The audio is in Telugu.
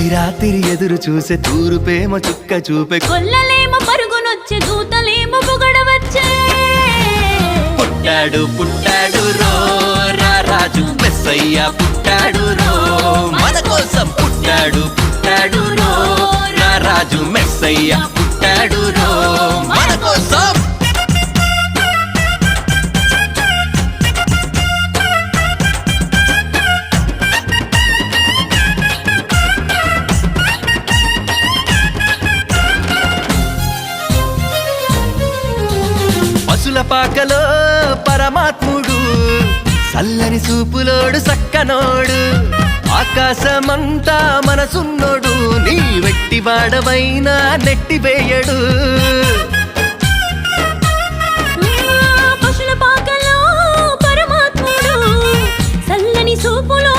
తొలి రాత్రి ఎదురు చూసే తూరుపేమ చుక్క చూపే కొల్లలేమో పరుగునొచ్చే దూతలేమో పొగడవచ్చే పుట్టాడు పుట్టాడు రో రా రాజు మెస్సయ్య పుట్టాడు రో మన కోసం పుట్టాడు పుట్టాడు రో రా రాజు మెస్సయ్య పుట్టాడు రో మన కోసం పశుల పాకలో పరమాత్ముడు చల్లని చూపులోడు సక్కనోడు ఆకాశమంతా మనసున్నోడు నీ వెట్టి వాడవైనా నెట్టివేయడు పశుల పాకలో పరమాత్ముడు చల్లని చూపులో